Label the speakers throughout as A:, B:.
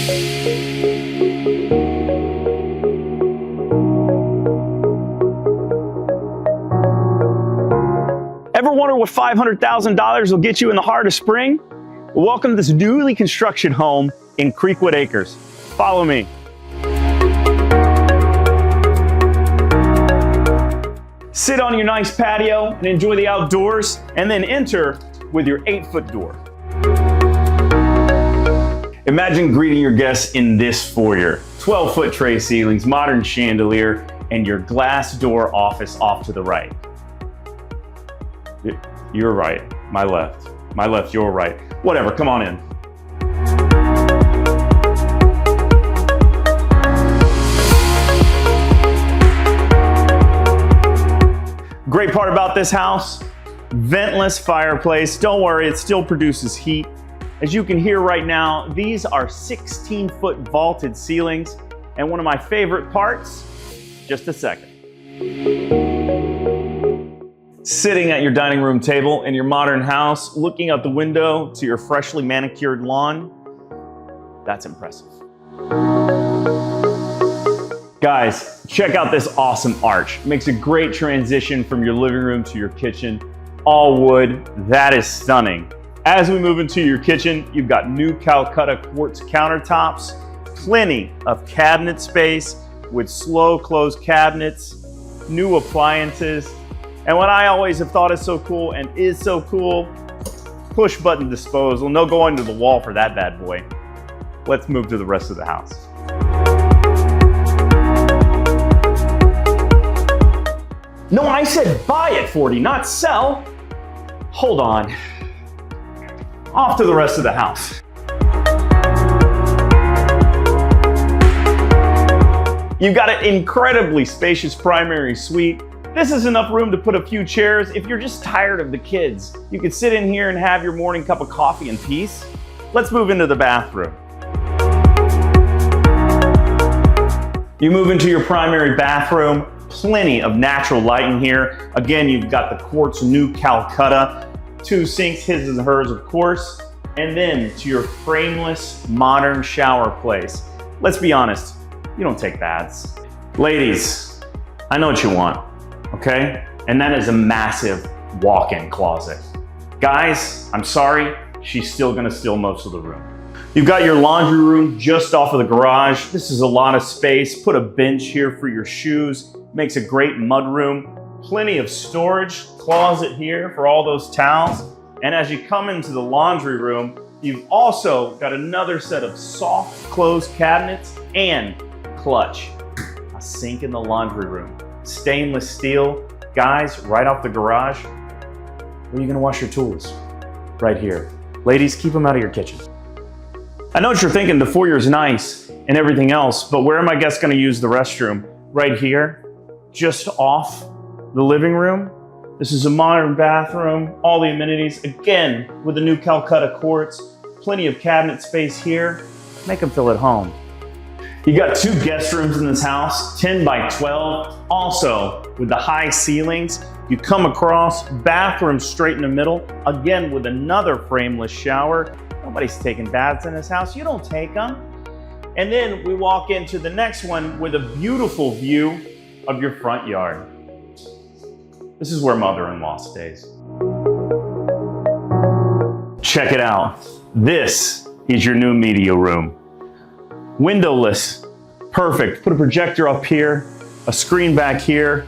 A: Ever wonder what $500,000 will get you in the heart of spring? Well, welcome to this newly constructed home in Creekwood Acres. Follow me. Sit on your nice patio and enjoy the outdoors, and then enter with your 8-foot door. Imagine greeting your guests in this foyer. 12-foot tray ceilings, modern chandelier, and your glass door office off to the right. You're right, my left. My left, your right. Whatever, come on in. Great part about this house, ventless fireplace. Don't worry, it still produces heat. As you can hear right now, these are 16-foot vaulted ceilings. And one of my favorite parts, just a second. Sitting at your dining room table in your modern house, looking out the window to your freshly manicured lawn, that's impressive. Guys, check out this awesome arch. Makes a great transition from your living room to your kitchen. All wood, that is stunning. As we move into your kitchen, you've got new Calcutta quartz countertops, plenty of cabinet space with slow close cabinets, new appliances, and what I always have thought is so cool and is so cool, push button disposal. No going to the wall for that bad boy. Let's move to the rest of the house. No, I said buy at 40, not sell. Hold on. Off to the rest of the house. You've got an incredibly spacious primary suite. This is enough room to put a few chairs. If you're just tired of the kids, you can sit in here and have your morning cup of coffee in peace. Let's move into the bathroom. You move into your primary bathroom, plenty of natural light in here. Again, you've got the quartz new Calcutta, 2 sinks, his and hers of course, and then to your frameless modern shower place. Let's be honest, you don't take baths. Ladies, I know what you want, okay? And that is a massive walk-in closet. Guys, I'm sorry, she's still gonna steal most of the room. You've got your laundry room just off of the garage. This is a lot of space. Put a bench here for your shoes. Makes a great mud room. Plenty of storage, closet here for all those towels. And as you come into the laundry room, you've also got another set of soft closed cabinets and clutch. A sink in the laundry room. Stainless steel. Guys, right off the garage. Where are you gonna wash your tools? Right here. Ladies, keep them out of your kitchen. I know what you're thinking, the foyer is nice and everything else, but where are my guests gonna use the restroom? Right here, just off the living room. This is a modern bathroom, all the amenities, again, with the new Calcutta quartz, plenty of cabinet space here. Make them feel at home. You got 2 guest rooms in this house, 10 by 12. Also, with the high ceilings, you come across bathroom straight in the middle, again with another frameless shower. Nobody's taking baths in this house, you don't take them. And then we walk into the next one with a beautiful view of your front yard. This is where mother-in-law stays. Check it out. This is your new media room. Windowless, perfect. Put a projector up here, a screen back here.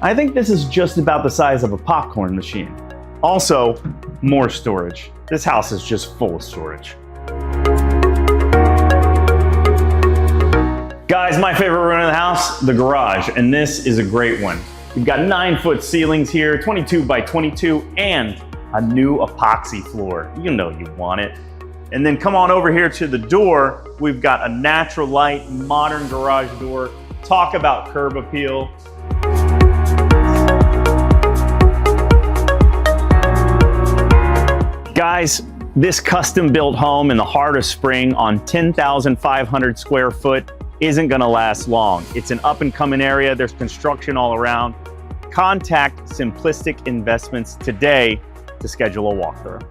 A: I think this is just about the size of a popcorn machine. Also, more storage. This house is just full of storage. Guys, my favorite room in the house, the garage, and this is a great one. You've got 9-foot ceilings here, 22 by 22, and a new epoxy floor. You know you want it. And then come on over here to the door. We've got a natural light, modern garage door. Talk about curb appeal. Guys, this custom built home in the heart of spring on 10,500 square foot isn't gonna last long. It's an up and coming area. There's construction all around. Contact Simplistic Investments today to schedule a walkthrough.